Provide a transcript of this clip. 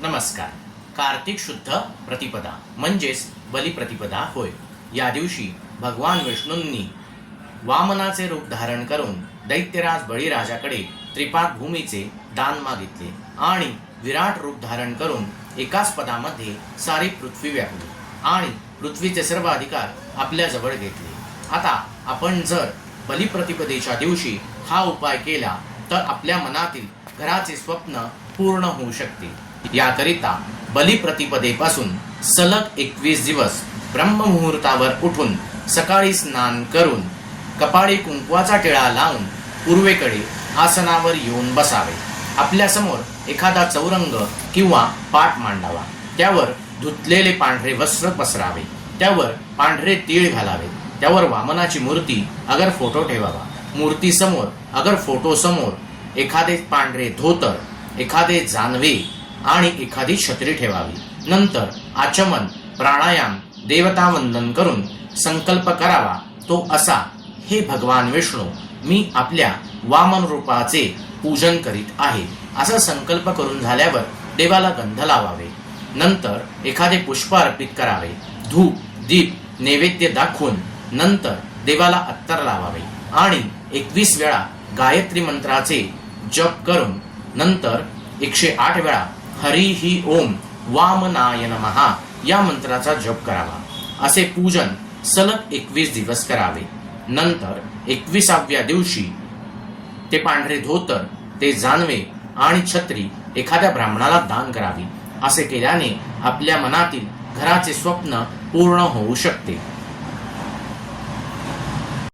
नमस्कार. कार्तिक शुद्ध प्रतिपदा म्हणजेच बलिप्रतिपदा होय. या दिवशी भगवान विष्णूंनी वामनाचे रूप धारण करून दैत्यराज बळीराजाकडे त्रिपाद भूमीचे दान मागितले आणि विराट रूप धारण करून एकाच पदामध्ये सारी पृथ्वी व्यापली आणि पृथ्वीचे सर्व अधिकार आपल्या जवळ घेतले. आता आपण जर बलिप्रतिपदेच्या दिवशी हा उपाय केला तर आपल्या मनातील घराचे स्वप्न पूर्ण होऊ शकते. याकरिता बलिप्रतिपदेपासून सलग 21 दिवस ब्रह्ममुहूर्तावर उठून सकाळी स्नान करून कपाळी कुंकवाचा टिळा लावून पूर्वेकडे आसनावर येऊन बसावे. आपल्या समोर एखादा चौरंग किंवा पाट मांडावा. त्यावर धुतलेले पांढरे वस्त्र पसरावे. त्यावर पांढरे तीळ घालावे. त्यावर वामनाची मूर्ती अगर फोटो ठेवावा. मूर्ती समोर अगर फोटो समोर एखादे पांढरे धोतर, एखादे जानवे आणि एखादी छत्री ठेवावी. नंतर आचमन, प्राणायाम, देवता वंदन करून संकल्प करावा तो असा, हे भगवान विष्णू, मी आपल्या वामन रूपाचे पूजन करीत आहे, असा संकल्प करून झाल्यावर देवाला गंध लावावे. नंतर एखादे पुष्प अर्पित करावे. धूप, दीप, नैवेद्य दाखवून नंतर देवाला अत्तर लावावे आणि 21 वेळा गायत्री मंत्राचे जप करून नंतर 108 वेळा हरी ही ओम वामनाय नमः या मंत्राचा जप करावा. असे पूजन सलग 21 दिवस करावे. नंतर 21व्या दिवशी ते पांढरे धोतर, ते जानवे आणि छत्री एखाद्या ब्राह्मणाला दान करावी. असे केल्याने आपल्या मनातील घराचे स्वप्न पूर्ण होऊ शकते.